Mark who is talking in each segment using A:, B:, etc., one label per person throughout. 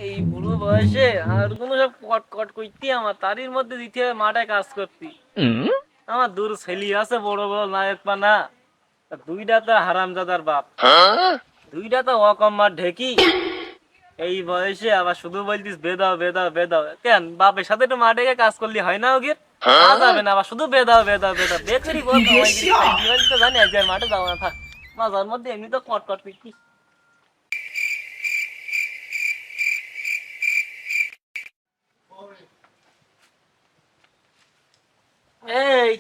A: এই বুড়ো বয়সে আর কোনো সব কট কট করতি আমার তারির মধ্যে দিতে হবে মাঠে কাজ করতি। আমার দূর ছেলি আছে বড় বড় নায়ক পানা, দুইটা তো হারামজাদার বাপ, দুইটা তো অকম্মার ঢেকি। এই বয়সে আবার শুধু বলতিস বেদাও বেদাও বেদাও, কেন বাপের সাথে একটু মাঠে গিয়ে কাজ করলি হয় না? ওকে কাজ হবে না, আবার শুধু বেদাও বেদাও বেদাও বেকারি বল তো জানি আজ আর মাঠে যাবো না, থাক। মাঝার মধ্যে এমনি তো কট কট করতি। এই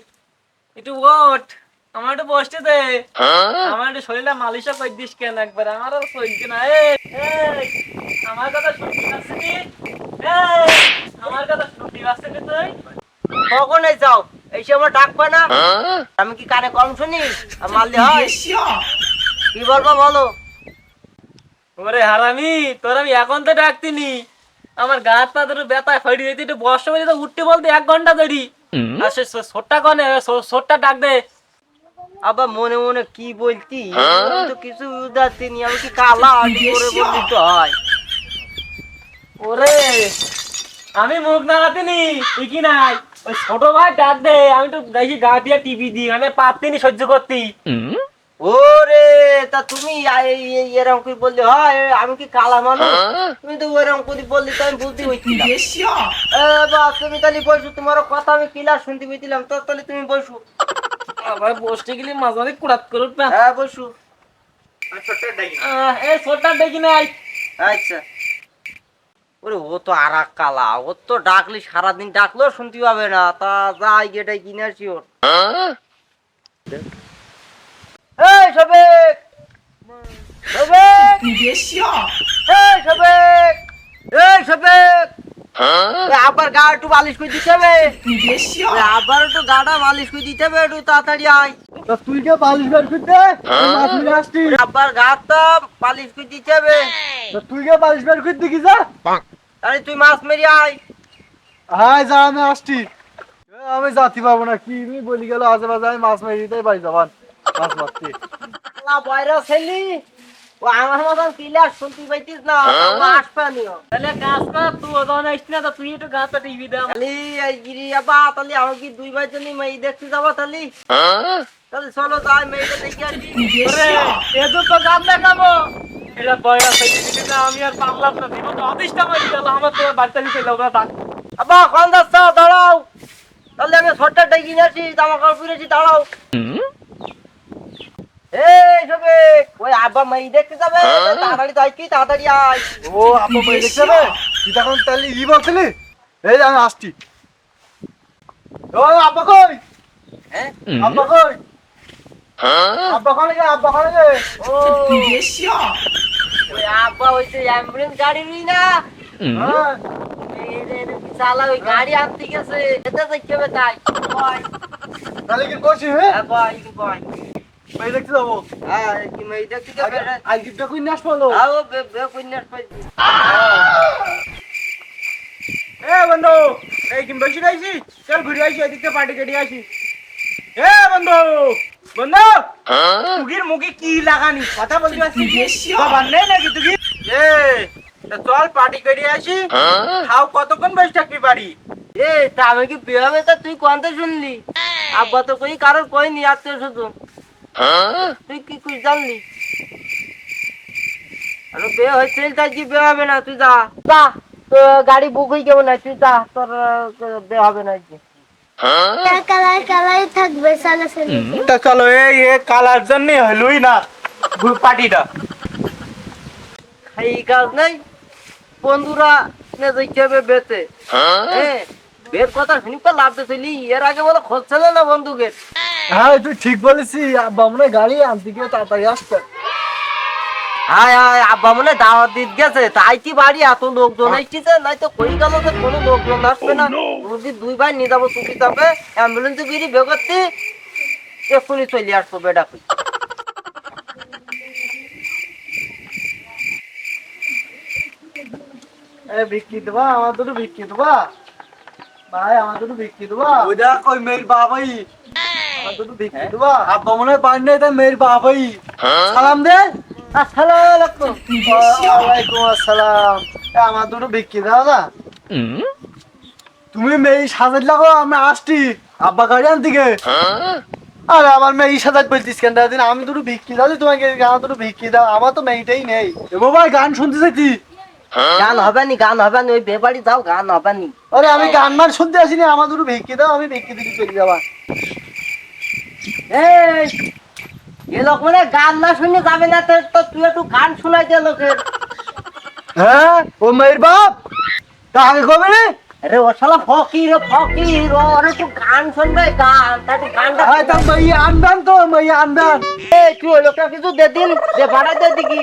A: একটু ওঠ, আমার একটু বসতে দে, আমার একটু শরীরটা মালিশও করে দিস কেন একবার, আমার আর চলছে না। এই, আমার কথা শুনতে পাচ্ছিস? এই, আমার কথা শুনতে পাচ্ছিস তুই?
B: কখন যাও এই সময় ডাকবে না? আমি কি কানে কম শুনি? আর মারলে হয়? কি বলবো বলো?
A: ওরে হারামি, তোর আমি এখন তো ডাকতিনি, আমার গা হাত পা দুটো ব্যথা ফেড়ে যেতে, একটু বর্ষা বলে তো উঠতে বলতে 1 ঘন্টা দেরি। আর সে ছোট্টা কনে ছোট্টা ডাক দে।
B: আবার মনে মনে কি বলতি? আমি তো কিছু বুঝাচ্ছিনি, আমি কি কালা আড়ি করে বললি তো হয়?
A: ওরে আমি মুখ নাগাতিনি ঠিকই নাই, ওই ছোট ভাই ডাক দে, আমি তো দেখি গা দিয়ে টিভি দিই, আমি পারতিনি সহ্য করতি।
B: ওরে তা তুমি এরকম করে বললি হয়? আমি কি কালা মানুষ? তুমি তো ওরকম করে বললি তো আমি বুঝতে পারছিলাম। তুমি তাহলে বসো, তোমার কথা আমি ক্লিয়ার শুনতে পেয়েছিলাম, তো তাহলে তুমি বসো।
A: আবার বসতে গেলে মাঝারি কুড়াত করে উঠবে।
B: হ্যাঁ বসো।
A: এই ছোটটা দেখি নাই।
B: আচ্ছা। ওরে ও তো আর এক কালা, ও তো ডাকলি সারাদিন ডাকলেও শুনতে পাবে না, তা যাই গেটাই কিনে আসি ওর। এই সবেক, সবেক, এই সবেক, এই সবেক, আবার গা একটু মালিশ করে দিতে হবে, আবার একটু গাটা মালিশ করে দিতে হবে, একটু তাড়াতাড়ি আয়।
C: তুই কে পালিশ বের করতে মাছ নিয়ে আসছি?
B: আবার গাটা মালিশ করে দিতে হবে।
C: তুই কে পালিশ বের করতে কি যা?
B: আরে তুই মাছ মেরে আয়।
C: হাই যা, আমি আসছি। আমি যাতে পারবো না, কি তুমি বলি গেল আজে বাজে, আমি মাছ মেরে দিতেই পারি যাবান মাছ মারতে।
B: বয়রা ছেলি, ও আমার মতন ক্লিয়ার শুনতে পাইতিস না, আসবে নিও।
A: তাহলে কাজ কর, তুই ওজন আসছি না তো তুই একটু গাছটা টিভি দে।
B: তাহলে এই গিরি আবা, তাহলে আমি কি 2 ভাই জন্য মেয়ে দেখতে যাবো? তাহলে তাহলে চলো যাই, মেয়েটা দেখে আসি।
A: ওরে এদু তো গান দেখাবো, এটা বয়রা থেকে দিতে না, আমি আর পারলাম না, দিব তো অদিশটা মারি গেল আমার, তো বাড়িতে দিতে লোকরা ডাক।
B: আবা কোন যাচ্ছ? দাঁড়াও, তাহলে আমি ছোট্ট ডেকে নিয়ে আসি, জামা কাপড় পরেছি, দাঁড়াও। এই সবে ওই আব্বা মেয়ে দেখতে যাবে, তাড়াতাড়ি যাই, কি তাড়াতাড়ি আয়।
C: ও আপা মেয়ে দেখতে যাবে? তুই তখন তাহলে ই বলছিলি? এই যে আমি আসছি। ও আব্বা কই?
B: হ্যাঁ
C: আব্বা কই? আব্বা খানে গে, আব্বা খানে গে।
B: ও ওই আব্বা হইছে অ্যাম্বুলেন্স গাড়ি না,
C: হ্যাঁ।
B: চালা ওই গাড়ি আনতে গেছে, যেতে দেখতে হবে তাই। বয়,
C: তাহলে কি করছি? হ্যাঁ,
B: হ্যাঁ বয়, বয়।
C: মেয়ে দেখতে যাবো।
B: হ্যাঁ কি মেয়ে দেখতে যাবে?
C: আই গিফটটা কই নিয়ে আসবো?
B: আও বে কইনাস পাইছি।
A: এ বন্ধু, এই কিম বসে রইছি, চল ঘুরে আসি, এদিকে পার্টি কেটে আসি। এ বন্ধু, বন্ধু মুগির মুখে কি লাগানি কথা বলতে পারছিস? বাবার নেই নাকি তুই? এ তা চল পার্টি কেটে আসি, খাও, কতক্ষণ বসে থাকবি বাড়ি?
B: এ তা আমি কি বিয়ে হবে? তা তুই কোনটা শুনলি? আব্বা তো কই কারোর কইনি, আত্মীয় স্বজন। তুই কি কই জানলি? আরে বিয়ে হয়েছে তাই কি বিয়ে হবে না? তুই যা যা, তো গাড়ি বুক হয়ে যাবে না, তুই যা, তোর বিয়ে হবে না।
D: কালার কালার থাকবে সালা সালা।
A: তা চলো, এই কালার জন্য হলোই না পার্টিটা।
B: এই কাজ নাই, বন্ধুরা নে দেখতে হবে বেতে। হ্যাঁ বের কথা শুনি তো লাভ চলি, এর আগে বলে খোঁজ ছিল না বন্ধুকে।
C: হ্যাঁ তুই ঠিক বলেছিস, আব্বা মনে হয় গাড়ি আনতে গিয়ে তাড়াতাড়ি আসতে।
B: হায় হায়, আব্বা মনে দাওয়াত দিতে গেছে, তাই কি বাড়ি এত লোকজন এসেছে, নাই তো কই গেল যে কোনো লোকজন আসবে না। যদি 2 ভাই নিয়ে যাবো চুপি যাবে, অ্যাম্বুলেন্সে গিয়ে বের করতে এক্ষুনি চলে আসবো বেটা কই।
C: বিক্রি দেবা আমার দুটো, বিক্রি দেবা ভাই, আমার দুটো বিক্রি দেবা। ওই দেখ ওই মেয়ের বাবাই, আমার দুটো বিক্রি দেবা। আব্বা মনে হয় বাড়ি নেই, তাই মেয়ের বাবাই সালাম দে।
B: আসসালামু আলাইকুম।
C: ওয়ালাইকুম আসসালাম। এ, আমার দুটো ভিক্ষি দাও না। তুমি মেয়ে সাজাই লাগো, আমি আসছি আব্বা গাড়ি আন দিকে। আরে আমার মেয়ে সাজাই বলতিস কেন দিন, আমি দুটো ভিক্ষি দাও তোমাকে, আমার দুটো ভিক্ষি দাও, আমার তো মেয়েটাই নেই। এ বাবা গান শুনতে চাইছি।
B: গান হবে নি, গান হবে নি, ওই বেবাড়ি যাও, গান হবে নি।
C: আরে আমি গান মান শুনতে আসিনি, আমার দুটো ভিক্ষি দাও, আমি ভিক্ষি দিকে চলে যাবা।
B: এই এ লোক মানে গান না শুনে যাবে না, তো তুই একটু গান শোনাই দে লোকের।
C: হ্যাঁ ও মেয়ের বাপ কাকে কবে রে?
B: আরে ও শালা ফকির, ফকির, ওর একটু গান শুনবে, গান, তা একটু গানটা
C: হ্যাঁ তা মেয়ে আনবেন তো, মেয়ে আনবেন।
B: এই তুই ওই লোকটা কিছু দে দিন, যে ভাড়া দে দেখি।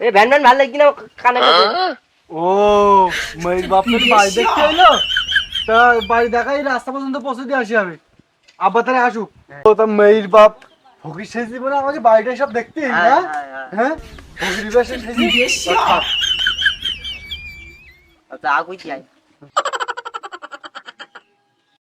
B: এই ভ্যান ভ্যান ভালো লাগি না কানে কাছে।
C: ও মেয়ের বাপ তো বাড়ি দেখতে এলো, তা বাড়ি দেখাই রাস্তা পর্যন্ত পৌঁছে দিয়ে আসি আমি, আব্বা তারা আসুক। ও তা মেয়ের বাপ ফকির সেজে বলে আমাকে বাড়িটা সব দেখতে
B: হ্যাঁ,
C: হ্যাঁ
B: হ্যাঁ, হ্যাঁ।
C: হ্যাঁ ফকির বেশে সেজে।
B: আচ্ছা আগুই চাই।